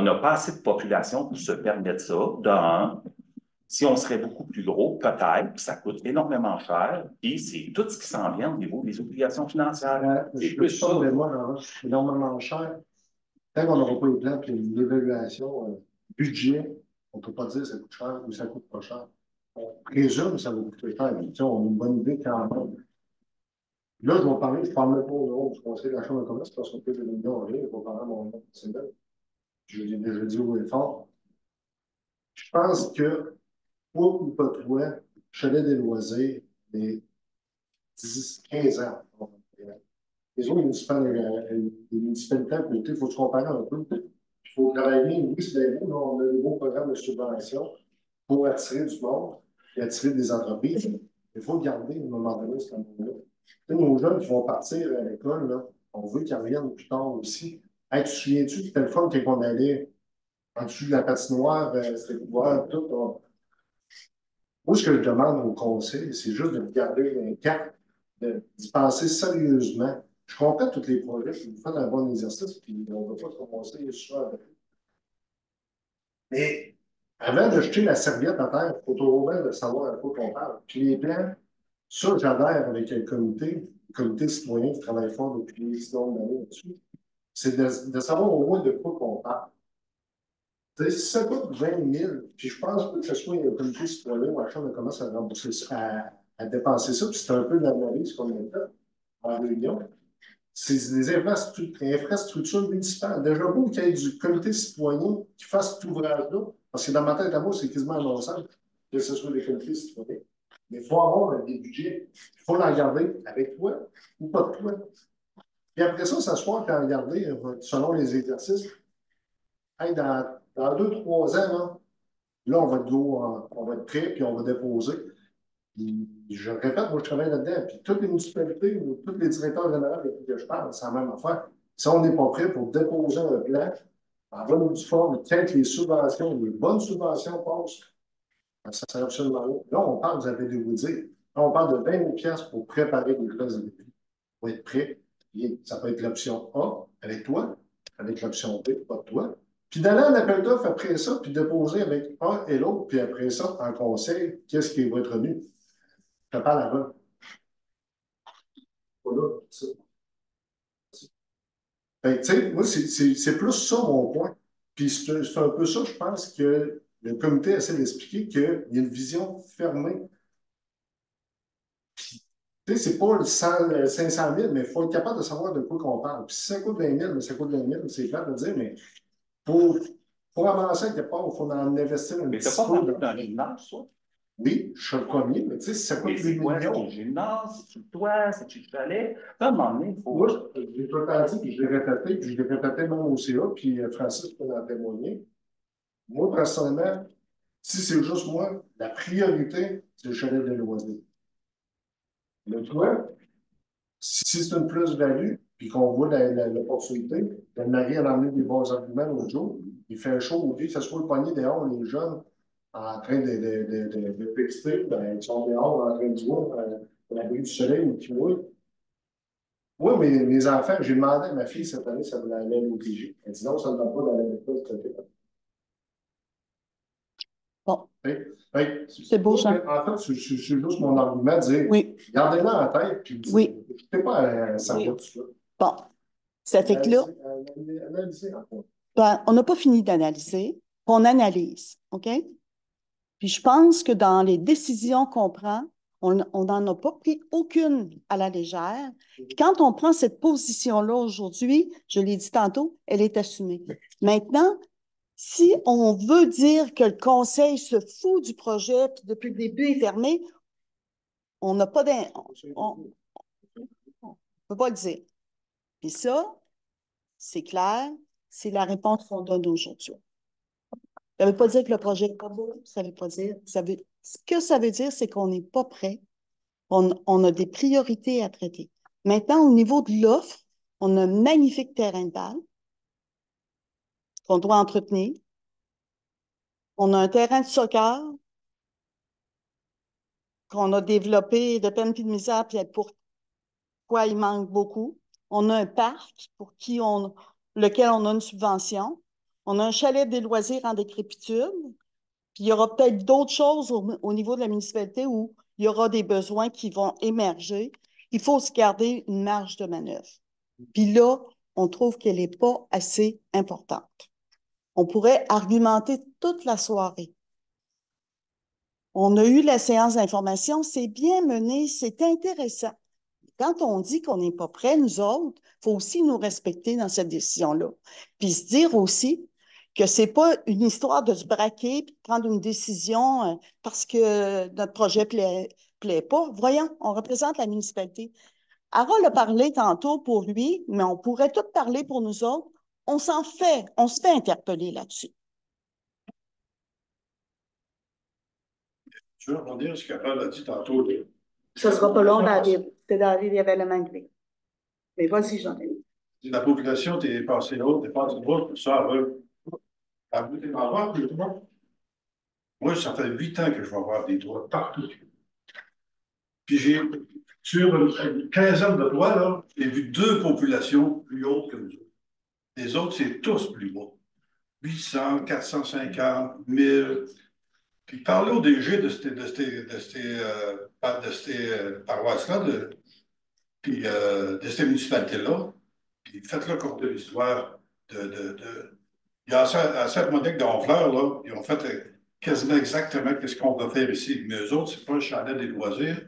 n'a pas assez de population pour se permettre ça. Si on serait beaucoup plus gros, peut-être, puis ça coûte énormément cher, puis c'est tout ce qui s'en vient au niveau des obligations financières. C'est plus ça. Mais moi, c'est énormément cher. Tant qu'on n'aura pas les plans et l'évaluation budget, on ne peut pas dire que ça coûte cher ou ça coûte pas cher. On présume que ça va coûter cher. Mais, on a une bonne idée quand même. Là, je ne parle même pas au nom du Conseil de la Chambre de commerce parce qu'on peut de l'Union, je vais parler à mon nom personnel. Je l'ai déjà dit haut et fort. Je pense que, pour ou pas toi, chalet des loisirs, les 10-15 ans. Les autres municipalités à côté, il faut se comparer un peu. Il faut travailler, oui, c'est bien beau, on a des beaux programmes de subvention pour attirer du monde et attirer des entreprises. Il faut garder, à un moment donné, ce moment-là. Nos jeunes qui vont partir à l'école, là, on veut qu'ils reviennent plus tard aussi. Hey, tu te souviens-tu, c'était le fun quand on allait en dessous de la patinoire, c'était couvert, tout. Moi, ce que je demande au conseil, c'est juste de garder un cap, d'y penser sérieusement. Je comprends tous les projets, puis vous faites un bon exercice, puis on ne va pas commencer souvent avec eux. Mais avant de jeter la serviette à terre, il faut toujours bien de savoir à quoi on parle. Puis les plans, ça, j'adhère avec le comité citoyen qui travaille fort depuis 6 nombre d'années là-dessus. C'est de savoir au moins de quoi on parle. Tu sais, si ça coûte 20 000, puis je pense pas que ce soit un comité citoyen ou la Chambre de commerce à rembourser ça, à dépenser ça, puis c'est un peu l'analyse qu'on a fait en réunion. C'est des infrastructures municipales. Déjà beau qu'il y ait du comité citoyen qui fasse cet ouvrage-là, parce que dans ma tête à moi, c'est quasiment un non-sens que ce soit des comités citoyens. Mais il faut avoir des budgets. Il faut la garder avec toi ou pas de toi. Puis après ça, s'asseoir et en regarder selon les exercices. Hey, dans 2, 3 ans, là, on va être on va être prêt, puis on va déposer. Puis, je répète, moi, je travaille là-dedans. Puis toutes les municipalités ou tous les directeurs généraux avec qui je parle, c'est la même affaire. Si on n'est pas prêt pour déposer un plan en bonne ou due forme, quand les subventions, les bonnes subventions passent, ben, ça sert absolument rien. Là, on parle, vous avez de vous dire, là, on parle de 20 000 $ pour préparer les classes de début. Pour être prêt. Puis, ça peut être l'option A avec toi, avec l'option B, pas de toi. Puis d'aller en appel d'offres après ça, puis déposer avec un et l'autre, puis après ça, en conseil, qu'est-ce qui va être remis? Je te parle avant. Voilà, ça. Fait que, tu sais, moi, c'est plus ça mon point. Puis c'est un peu ça, je pense, que le comité essaie d'expliquer qu'il y a une vision fermée. Tu sais, c'est pas le 500 000, mais il faut être capable de savoir de quoi qu'on parle. Puis si ça coûte 20 000, mais ça coûte 20 000, c'est clair de dire, mais pour, pour avancer quelque part, il faut en investir un Mais petit t'as pas peu. parlé d'un gymnase, toi? Oui, je suis le premier, mais tu sais, si ça coûte Mais c'est 8 quoi? C'est millions. le gymnase? C'est-tu toi? C'est-tu le chalet? À un moment donné, il faut. Moi, j'ai tout le temps dit, puis je l'ai répété, puis je l'ai répété même au CA, puis Francis peut en témoigner. Moi, personnellement, si c'est juste moi, la priorité, c'est le chalet de loisirs. Le toi, si c'est une plus-value, puis qu'on voit l'opportunité, le mari a amené des bons arguments l'autre jour, il fait un show où que ce soit le poignet dehors, les jeunes en train de texter, ben, ils sont dehors en train de jouer à l'abri du soleil ou qui mouille. Oui, mais mes enfants, j'ai demandé à ma fille cette année si elle voulait aller à l'OTG. Elle dit non, ça ne va pas d'aller à l'école cette année. Bon, Fait c'est beau, Jean. en fait, c'est juste mon argument de dire, Oui, gardez-le en tête, puis oui. n'hésitez pas à savoir tout ça. Bon, ça fait que là, Analysez en fait. ben, on n'a pas fini d'analyser, on analyse, OK? Puis je pense que dans les décisions qu'on prend, on n'en a pas pris aucune à la légère. Puis quand on prend cette position-là aujourd'hui, je l'ai dit tantôt, elle est assumée. Maintenant, si on veut dire que le conseil se fout du projet, puis depuis le début est fermé, on n'a pas on peut pas le dire. Puis ça, c'est clair, c'est la réponse qu'on donne aujourd'hui. Ça ne veut pas dire que le projet n'est pas beau, ça veut pas dire. Ce que ça veut dire, c'est qu'on n'est pas prêt. On a des priorités à traiter. Maintenant, au niveau de l'offre, on a un magnifique terrain de balle qu'on doit entretenir. On a un terrain de soccer qu'on a développé de peine et de misère, puis pourquoi il manque beaucoup. On a un parc lequel on a une subvention. On a un chalet des loisirs en décrépitude. Puis il y aura peut-être d'autres choses au niveau de la municipalité où il y aura des besoins qui vont émerger. Il faut se garder une marge de manœuvre. Puis là, on trouve qu'elle n'est pas assez importante. On pourrait argumenter toute la soirée. On a eu la séance d'information, c'est bien mené, c'est intéressant. Quand on dit qu'on n'est pas prêts, nous autres, il faut aussi nous respecter dans cette décision-là. Puis se dire aussi que ce n'est pas une histoire de se braquer et de prendre une décision parce que notre projet ne plaît pas. Voyons, on représente la municipalité. Harold a parlé tantôt pour lui, mais on pourrait tout parler pour nous autres. On se fait interpeller là-dessus. Je veux rebondir sur ce qu'Apple a dit tantôt. Ce ne sera pas long, David. C'est David, il y avait la main levée. Mais vas-y, Jean-Denis. La population est passée haute, est passée haute, ça, à bout des endroits, tout le monde. Moi, ça fait 8 ans que je vais avoir des droits partout. Puis sur une quinzaine de droits, là, j'ai vu 2 populations plus hautes que nous autres. Les autres, c'est tous plus bas. 800, 450, 1000. Puis parlez au DG de ces paroisses-là, puis de ces municipalités-là, puis faites-le compte de l'histoire Il y a à Sainte-Monique d'Honfleur, là, ils ont fait quasiment exactement ce qu'on va faire ici. Mais eux autres, c'est pas un chalet des loisirs.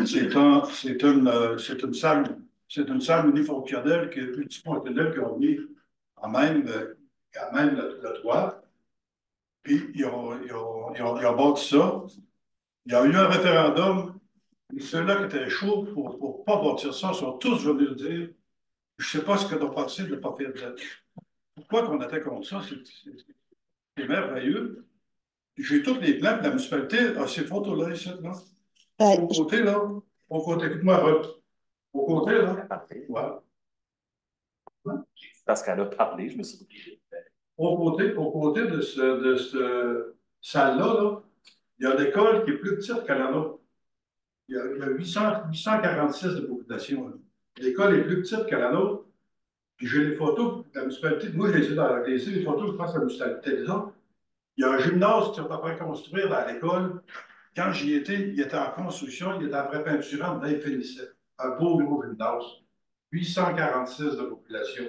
C'est une salle unifonctionnelle qui est multifonctionnelle qui ont mis à même le toit. Puis ils ont bâti ça. Il y a eu un référendum. Et ceux-là qui étaient chauds pour ne pas bâtir ça sont tous venus dire je ne sais pas ce que t'as pensé de ne pas faire de. Pourquoi qu'on était contre ça? C'est merveilleux. J'ai tous les plans, puis la municipalité a ces photos-là, ici, là. Au côté, là. Au côté, écoute-moi, Ruth. Au côté, là. Ouais. Parce qu'elle a parlé, je me suis dit. Au côté de cette salle-là, là, il y a l'école qui est plus petite que la nôtre. Il y a 846 de population. L'école est plus petite que la nôtre. Puis j'ai les photos de la municipalité. Moi, je les ai dans les photos, je pense à la municipalité des autres. Il y a un gymnase qui est en train de construire dans l'école. Quand j'y étais, il était en construction, il était en prépeinturant, il finissait. Un beau gros gymnase. 846 de population.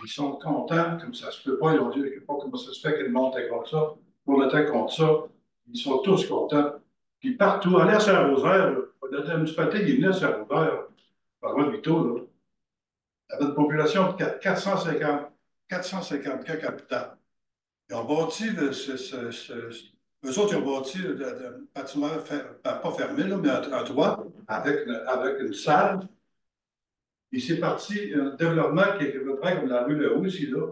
Ils sont contents, comme ça se peut pas. Ils ont dit, je ne sais pas comment ça se fait que le monde est contre ça. Pour le temps contre ça, ils sont tous contents. Puis partout, aller à Saint-Rosaire, la municipalité, il est venu à Saint-Rosaire, par loin de Vito, là. Il y avait une population de 450 cas habitants. Ils ont bâti, eux autres, ils ont bâti un bâtiment, pas fermé, là, mais un toit avec une salle. Et c'est parti un développement qui est à peu près comme la rue Le Haut, ici, là.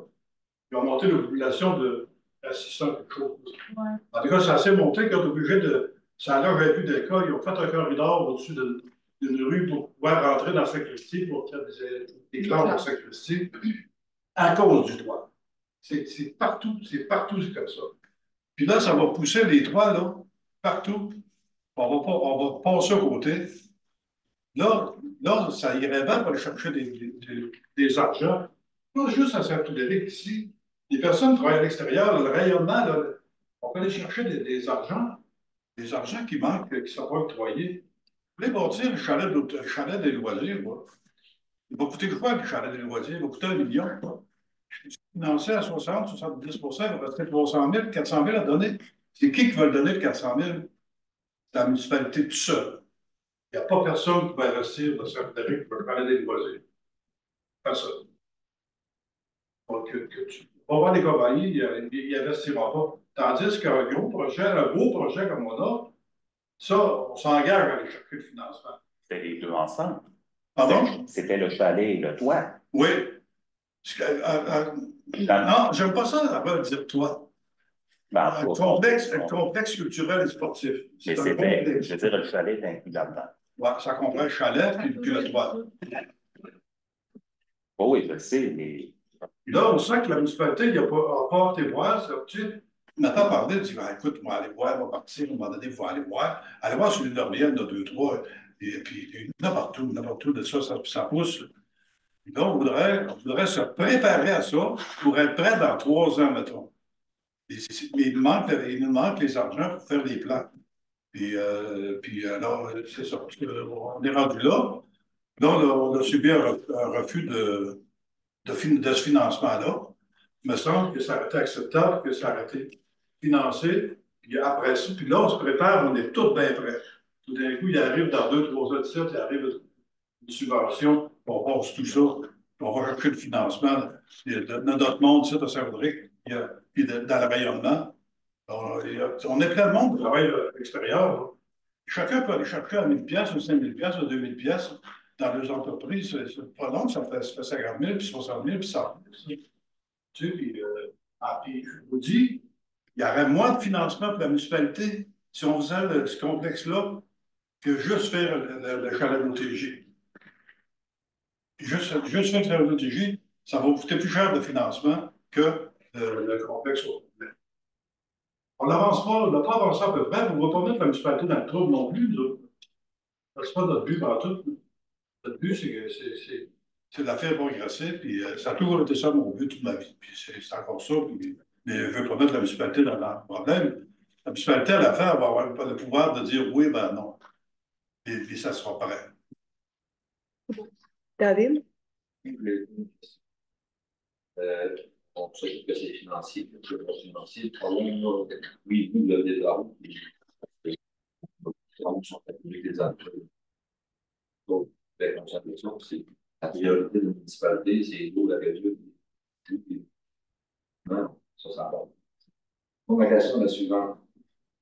Ils ont monté la population de 600 quelque chose. Ouais. En tout cas, ça s'est monté qu'ils ont été obligés de. Ça n'a jamais plus d'école. Ils ont fait un corridor au-dessus d'une rue pour pouvoir rentrer dans Saint-Christy, pour faire des classes dans Saint-Christy, à cause du toit. C'est partout comme ça. Puis là, ça va pousser les toits, là, partout. On va passer à côté. Là, ça irait bien pour aller chercher des argents. Pas juste à Saint-Frédéric ici. Les personnes qui travaillent à l'extérieur, le rayonnement, là, on peut aller chercher des argents qui manquent, qui ne sont pas octroyés. Vous voulez bâtir le chalet des loisirs, moi. Il va coûter quoi, le chalet des loisirs? Il va coûter 1 million. Financé à 70 il va rester 300 000, 400 000 à donner. C'est qui va le donner, le 400 000? C'est la municipalité tout seul. Il n'y a pas personne qui va investir dans Saint-Frédéric pour le chalet des loisirs. Personne. Donc, tu vas voir les compagnies, ils n'investiront pas. Tandis qu'un gros projet, un beau projet comme on a, ça, on s'engage à aller chercher le financement. C'était les deux ensemble. Pardon? C'était le chalet et le toit. Oui. Non, j'aime pas ça avant de dire toi. Un complexe culturel et sportif. Mais c'était, je veux dire, le chalet est inclus là-dedans. Oui, ça comprend le chalet puis le toit. Oh oui, je sais, mais. Là, on sent que la municipalité n'a pas été voir. Tu sais, Nathan parlait, tu dis, écoute, on va aller voir, on va partir, à un moment donné, il faut aller voir. Aller voir sur l'île d'Orléans, il y en a 2, 3, et puis n'importe où de ça pousse. Là, on voudrait se préparer à ça pour être prêt dans 3 ans, mettons. Mais il nous manque les argents pour faire des plans. Puis alors, c'est ça. On est rendu là. Là, on a subi un refus de ce financement-là. Il me semble que ça aurait été acceptable, que ça aurait été financé. Puis après ça, puis là, on se prépare, on est tous bien prêts. Tout d'un coup, il arrive dans 2, 3 ans de ça, il arrive une subvention, on passe tout ça, on va chercher le financement de notre monde, ça, à Saint-Frédéric, puis dans le rayonnement. On est plein de monde qui travaille à l'extérieur. Chacun peut aller chercher à 1 000 $, ou 5 000 $, ou 2 000 $. Dans les entreprises, c'est pas long, ça fait 50 000, puis 60 000, puis 100 000. Tu sais, puis je vous dis, il y aurait moins de financement pour la municipalité si on faisait ce complexe-là que juste faire le chalet d'OTG. Juste faire le chalet d'OTG, ça va coûter plus cher de financement que le complexe au complet. On n'avance pas, on n'a pas avancé à peu près, on ne va pas mettre la municipalité dans le trouble non plus, nous autres. C'est pas notre but par tout. Notre but, c'est de la faire progresser, puis ça a toujours été ça mon but toute ma vie. Puis c'est encore ça, mais je ne veux pas mettre la municipalité dans le problème. La municipalité, à la fin, elle va avoir le pouvoir de dire oui, ben non. Et puis ça sera pareil. David? On sait que c'est financier, que c'est pas financier. Le problème, là, oui, nous, le travaux, les travaux sont appelés des entreprises. Donc, la concentration, c'est la priorité de la municipalité, c'est l'eau, la région. Non, ça va. Donc, ma question est la suivante.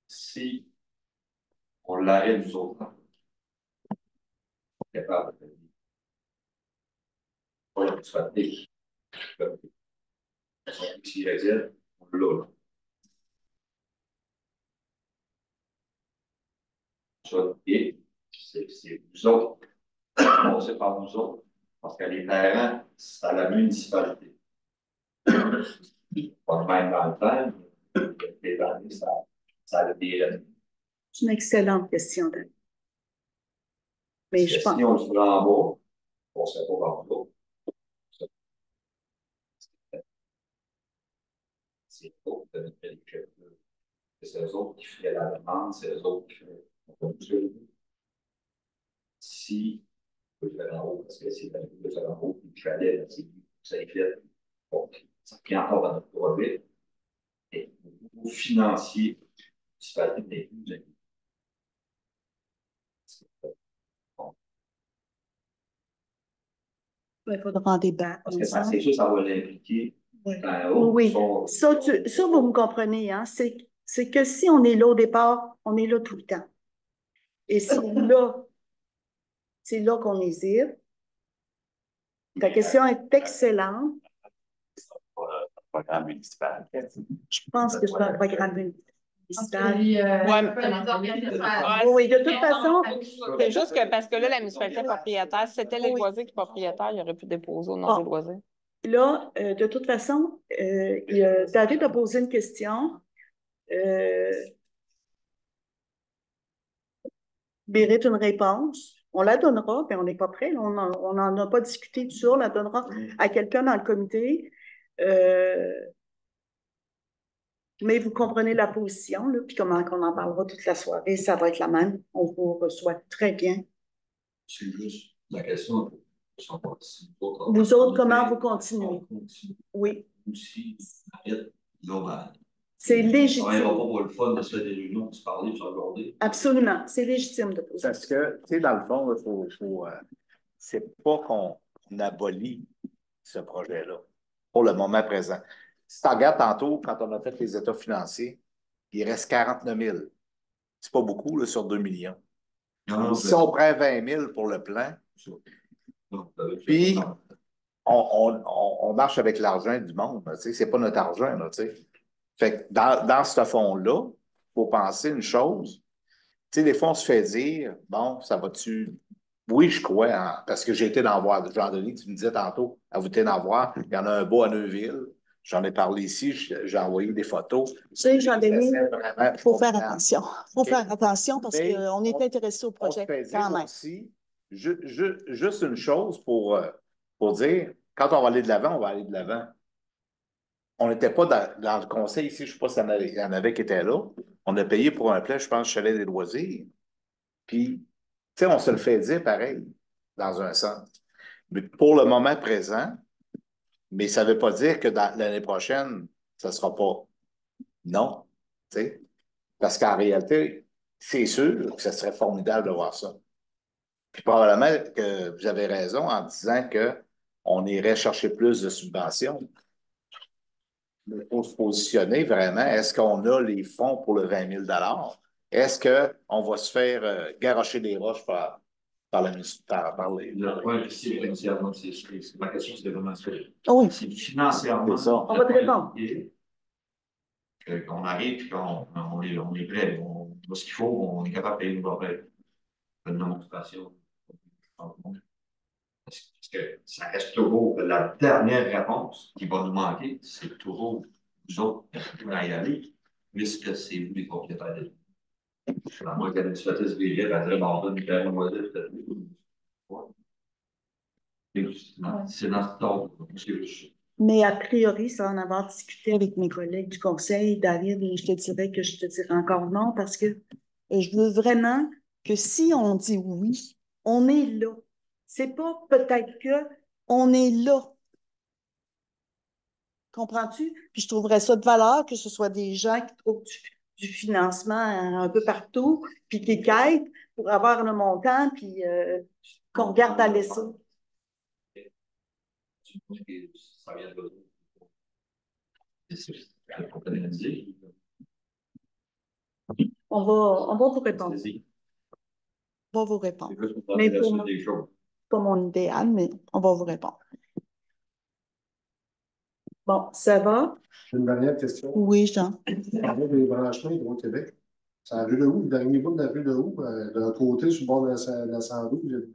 Si on l'arrête, nous autres, capable de pas la municipalité, si réserve, on l'a, là. Ça, et c'est vous autres, on sait pas nous autres, parce que les terrains, c'est à la municipalité. Pas de même dans le temps, les années, ça a des. C'est une excellente question, Dan. Mais je pense. Si on se prend en bas, on ne serait pas en bas. C'est autres c'est eux autres qui feraient la demande, c'est eux autres qui feraient la demande. Si on peut le faire en haut, parce que c'est la de faire en haut, puis il fallait, ça est fait. Donc, ça vient encore dans notre projet. Et au niveau financier, c'est pas des plus. Il faudra en débattre. Parce que c'est sûr, ça va l'impliquer. Oui, oui. Ça, vous me comprenez, hein? C'est que si on est là au départ, on est là tout le temps. Et c'est là qu'on hésite. Ta question est excellente. C'est pas un programme municipal. Je pense que c'est un programme municipal. Oui, de toute façon. C'est juste que parce que là, la municipalité est propriétaire, si c'était les loisirs qui sont propriétaires, il aurait pu déposer au nom des loisirs. Là, de toute façon, David a posé une question. Mérite une réponse. On la donnera, mais on n'est pas prêt. On n'en a pas discuté du tout. On la donnera à quelqu'un dans le comité. Mais vous comprenez la position, là, puis comment on en parlera toute la soirée, ça va être la même. On vous reçoit très bien. C'est juste la question. Vous autres, comment vous continuez? Oui. Aussi, global. C'est légitime. On n'ira pas pour le fun de se faire des réunions, de se parler, de se regarder. Absolument. C'est légitime de poser. Parce que, tu sais, dans le fond, c'est pas qu'on abolit ce projet-là pour le moment présent. Si tu regardes tantôt, quand on a fait les états financiers, il reste 49 000. C'est pas beaucoup là, sur 2 millions. Non, si on prend 20 000 pour le plan, puis on marche avec l'argent du monde, tu sais, c'est pas notre argent, là, tu sais. Fait que dans ce fonds-là, il faut penser une chose. Tu sais, des fois, on se fait dire, bon, ça va-tu. Oui, je crois, hein, parce que j'ai été d'en voir. Jean-Denis, tu me disais tantôt, à vous d'en voir. Il y en a un beau à Neuville. J'en ai parlé ici, j'ai envoyé des photos. Tu sais, Jean-Denis, il faut faire attention. Il faut faire attention parce qu'on est intéressé au projet quand même. Aussi, juste une chose pour dire, quand on va aller de l'avant, on va aller de l'avant. On n'était pas dans le conseil ici, je ne sais pas s'il y en avait qui étaient là. On a payé pour un plan, je pense, Chalet des loisirs. Puis, tu sais, on se le fait dire pareil, dans un sens. Mais pour le moment présent, mais ça ne veut pas dire que dans l'année prochaine, ça ne sera pas non. Tu sais. Parce qu'en réalité, c'est sûr que ce serait formidable de voir ça. Puis probablement que vous avez raison en disant qu'on irait chercher plus de subventions. Il faut se positionner vraiment. Est-ce qu'on a les fonds pour le 20 000 $? Est-ce qu'on va se faire garrocher des roches par les... Le point, c'est financièrement, ma question, c'est vraiment ça. Oui. C'est financièrement. On va te répondre. Qu'on arrive et qu'on est prêt. On a ce qu'il faut, on est capable de payer nos problèmes. Une démonstration. Parce que ça reste toujours la dernière réponse qui va nous manquer, c'est toujours nous autres qui allons y aller, puisque c'est vous les propriétaires des gens. À moins que l'administratrice Villiers va dire, on donne une terre moiselle, c'est dans ce temps. Mais a priori, ça en avoir discuté avec mes collègues du conseil, David, et je te dirais que je te dirais encore non, parce que je veux vraiment que si on dit oui, on est là. C'est pas peut-être que on est là. Comprends-tu? Puis je trouverais ça de valeur que ce soit des gens qui trouvent du financement un peu partout, puis qui quittent pour avoir le montant, puis qu'on regarde aller ça. Ça vient de organiser. On va vous répondre. On va vous répondre. Mais pas mon idéal, mais on va vous répondre. Bon, ça va? Une dernière question. Oui, Jean. On parle des branchements Hydro-Québec. C'est la rue de Houx, le dernier bout de la rue de Houx, d'un côté, sur le bord de la 112.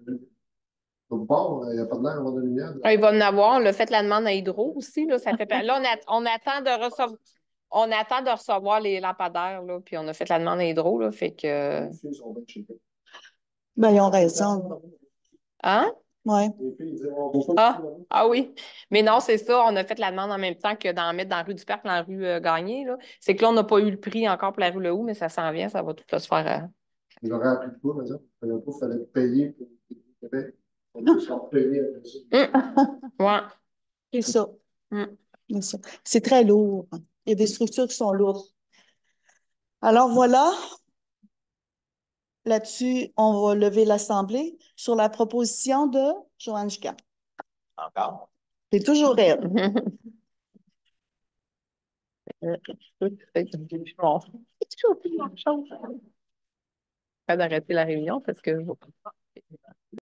Au bord, il n'y a pas de l'air d'avoir de lumière. Ah, il va en avoir. On a fait la demande à Hydro aussi. Là, ça fait... là on attend de recevoir. On attend de recevoir les lampadaires, là, puis on a fait la demande à Hydro, là, fait que... Les filles sont bien checkées. Ben, ils ont raison. Hein? Les filles, ils disent, beaucoup Ah oui. Mais non, c'est ça. On a fait la demande en même temps que d'en mettre dans la rue du Parc, dans la rue Gagné, là. C'est que là, on n'a pas eu le prix encore pour la rue Le Houx, mais ça s'en vient, ça va tout là, se faire... J'aurais appris de quoi, par exemple? Il fallait payer pour Québec. On peut se payer après ça. Ouais. C'est ça. Mm. C'est ça. C'est très lourd. Il y a des structures qui sont lourdes. Alors voilà. Là-dessus, on va lever l'Assemblée sur la proposition de Joanne Gicard. Encore. C'est toujours elle. C'est toujours la même chose. Pas d'arrêter la réunion parce que